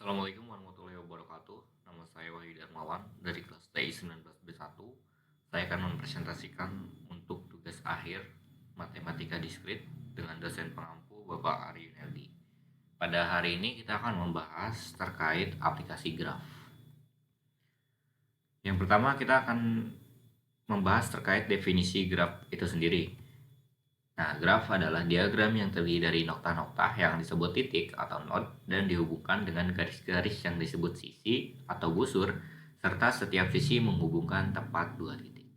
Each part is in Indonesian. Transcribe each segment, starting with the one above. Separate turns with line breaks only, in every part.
Assalamualaikum warahmatullahi wabarakatuh. Nama saya Wahyu Darmawan dari kelas TI 19B1. Saya akan mempresentasikan untuk tugas akhir Matematika Diskrit dengan dosen pengampu Bapak Ari Yuneldi. Pada hari ini kita akan membahas terkait aplikasi graf. Yang pertama kita akan membahas terkait definisi graf itu sendiri. Nah, graf adalah diagram yang terdiri dari nokta-nokta yang disebut titik atau node dan dihubungkan dengan garis-garis yang disebut sisi atau busur, serta setiap sisi menghubungkan tepat dua titik.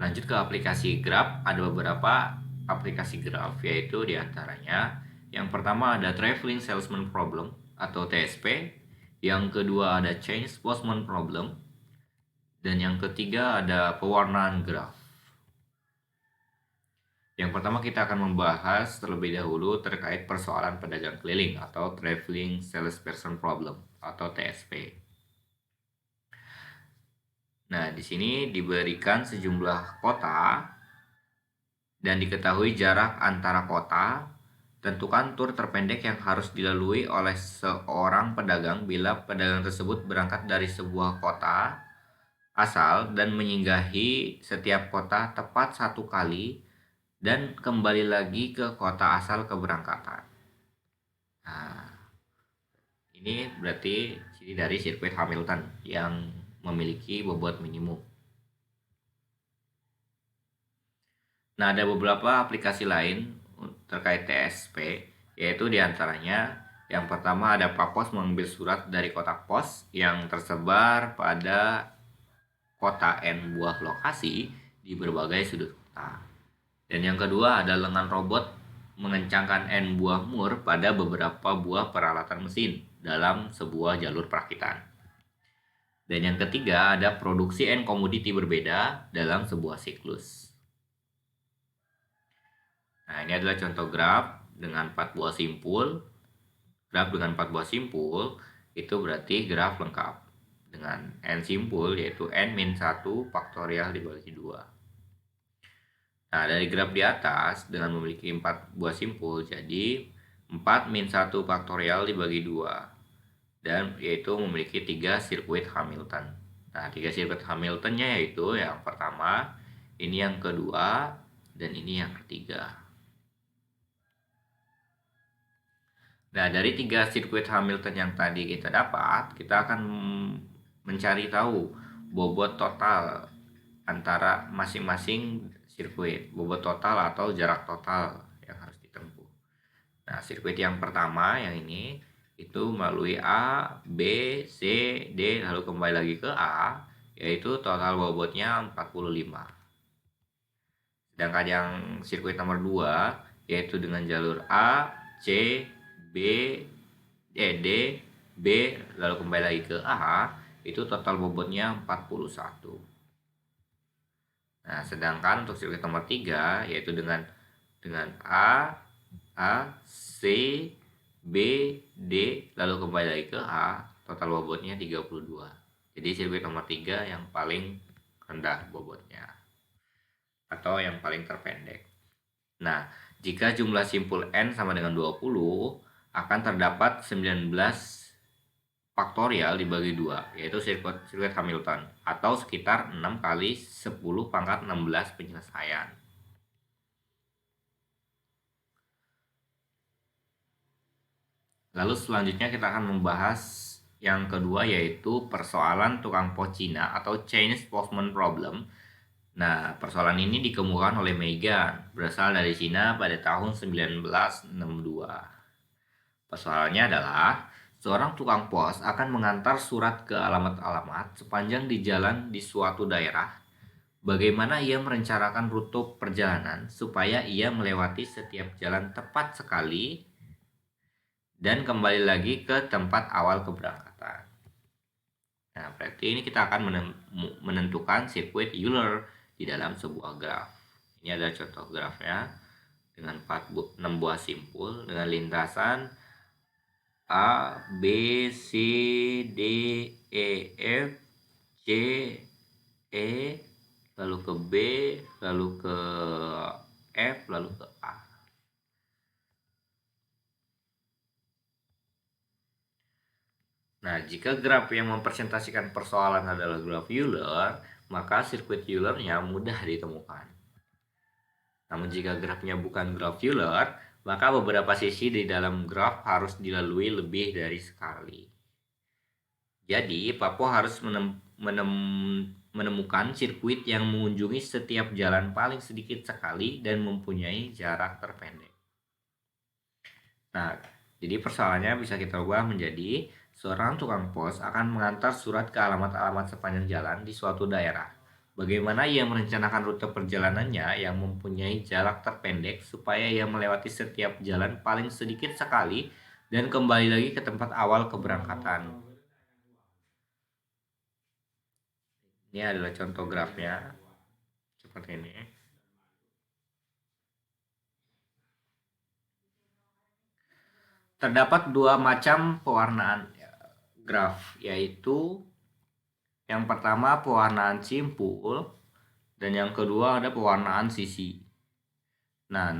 Lanjut ke aplikasi graf, ada beberapa aplikasi graf, yaitu diantaranya yang pertama ada Traveling Salesman Problem atau TSP, yang kedua ada Change Postman Problem, dan yang ketiga ada pewarnaan graf. Yang pertama kita akan membahas terlebih dahulu terkait persoalan pedagang keliling atau Traveling Salesperson Problem atau TSP. Nah, di sini diberikan sejumlah kota dan diketahui jarak antara kota. Tentukan tur terpendek yang harus dilalui oleh seorang pedagang bila pedagang tersebut berangkat dari sebuah kota asal dan menyinggahi setiap kota tepat satu kali dan kembali lagi ke kota asal keberangkatan. Nah, ini berarti ciri dari sirkuit Hamilton yang memiliki bobot minimum. Nah, ada beberapa aplikasi lain terkait TSP, yaitu diantaranya yang pertama ada Papos mengambil surat dari kotak pos yang tersebar pada kota N buah lokasi di berbagai sudut kota. Dan yang kedua ada lengan robot mengencangkan N buah mur pada beberapa buah peralatan mesin dalam sebuah jalur perakitan. Dan yang ketiga ada produksi N komoditi berbeda dalam sebuah siklus. Nah, ini adalah contoh graf dengan 4 buah simpul. Graf dengan 4 buah simpul itu berarti graf lengkap dengan N simpul yaitu N-1 faktorial dibagi 2. Nah, dari graf di atas dengan memiliki 4 buah simpul, jadi 4-1 faktorial dibagi 2. Dan yaitu memiliki 3 sirkuit Hamilton. Nah, 3 sirkuit Hamiltonnya yaitu yang pertama, ini yang kedua, dan ini yang ketiga. Nah, dari 3 sirkuit Hamilton yang tadi kita dapat, kita akan mencari tahu bobot total antara masing-masing sirkuit, bobot total atau jarak total yang harus ditempuh. Nah, sirkuit yang pertama yang ini itu melalui A, B, C, D lalu kembali lagi ke A, yaitu total bobotnya 45. Sedangkan yang sirkuit nomor 2 yaitu dengan jalur A, C, B, D, B lalu kembali lagi ke A, itu total bobotnya 41. Nah, sedangkan untuk sirkuit nomor 3 yaitu dengan A, C, B, D lalu kembali lagi ke A, total bobotnya 32. Jadi sirkuit nomor 3 yang paling rendah bobotnya atau yang paling terpendek. Nah, jika jumlah simpul N sama dengan 20, akan terdapat 19 faktorial dibagi 2, yaitu sirkuit Hamilton, atau sekitar 6 kali 10 pangkat 16 penyelesaian. Lalu selanjutnya kita akan membahas yang kedua, yaitu persoalan tukang pos Cina atau Chinese Postman Problem. Nah, persoalan ini dikemukakan oleh Megan, berasal dari Cina pada tahun 1962. Persoalannya adalah, seorang tukang pos akan mengantar surat ke alamat-alamat sepanjang di jalan di suatu daerah. Bagaimana ia merencanakan rute perjalanan supaya ia melewati setiap jalan tepat sekali dan kembali lagi ke tempat awal keberangkatan. Nah, berarti ini kita akan menentukan sirkuit Euler di dalam sebuah graf. Ini adalah contoh grafnya dengan 6 buah simpul dengan lintasan A, B, C, D, E, F, C, E, lalu ke B, lalu ke F, lalu ke A. jika graf yang mempresentasikan persoalan adalah graf Euler, maka sirkuit Euler-nya mudah ditemukan. Namun jika grafnya bukan graf Euler, maka beberapa sisi di dalam graf harus dilalui lebih dari sekali. Jadi, Papo harus menemukan sirkuit yang mengunjungi setiap jalan paling sedikit sekali dan mempunyai jarak terpendek. Nah, jadi persoalannya bisa kita ubah menjadi seorang tukang pos akan mengantar surat ke alamat-alamat sepanjang jalan di suatu daerah. Bagaimana ia merencanakan rute perjalanannya yang mempunyai jarak terpendek supaya ia melewati setiap jalan paling sedikit sekali dan kembali lagi ke tempat awal keberangkatan. Ini adalah contoh grafnya seperti ini. Terdapat dua macam pewarnaan graf, yaitu yang pertama pewarnaan simpul dan yang kedua ada pewarnaan sisi. Nah,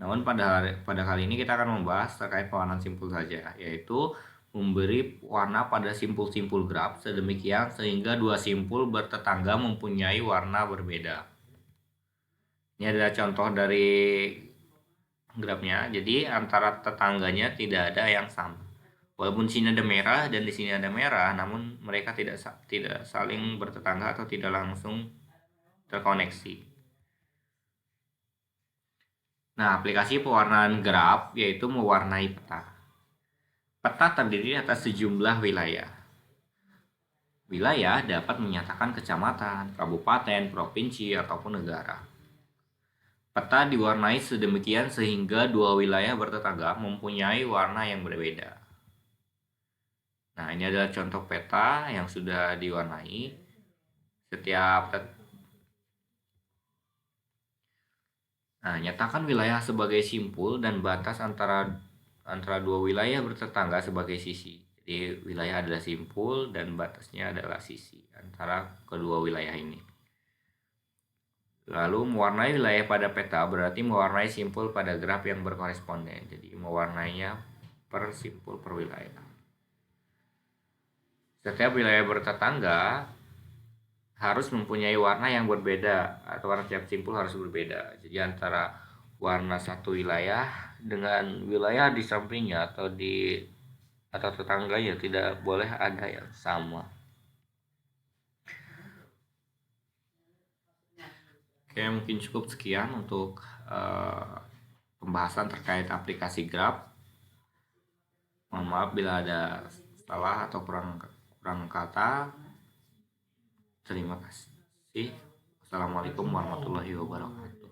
namun pada kali ini kita akan membahas terkait pewarnaan simpul saja, yaitu memberi warna pada simpul-simpul graf sedemikian sehingga dua simpul bertetangga mempunyai warna berbeda. Ini adalah contoh dari grafnya. Jadi antara tetangganya tidak ada yang sama. Walaupun sini ada merah dan di sini ada merah, namun mereka tidak saling bertetangga atau tidak langsung terkoneksi. Nah, aplikasi pewarnaan graf yaitu mewarnai peta. Peta terdiri atas sejumlah wilayah. Wilayah dapat menyatakan kecamatan, kabupaten, provinsi, ataupun negara. Peta diwarnai sedemikian sehingga dua wilayah bertetangga mempunyai warna yang berbeda. Nah, ini adalah contoh peta yang sudah diwarnai. Nyatakan wilayah sebagai simpul dan batas antara dua wilayah bertetangga sebagai sisi. Jadi wilayah adalah simpul dan batasnya adalah sisi antara kedua wilayah ini. Lalu mewarnai wilayah pada peta berarti mewarnai simpul pada graf yang berkoresponden. Jadi mewarnainya per simpul per wilayah. Setiap wilayah bertetangga harus mempunyai warna yang berbeda atau warna tiap simpul harus berbeda. Jadi antara warna satu wilayah dengan wilayah di sampingnya atau tetangganya tidak boleh ada yang sama. Oke, mungkin cukup sekian untuk pembahasan terkait aplikasi graf. Mohon maaf bila ada salah atau kurang kata. Terima kasih. Assalamualaikum warahmatullahi wabarakatuh.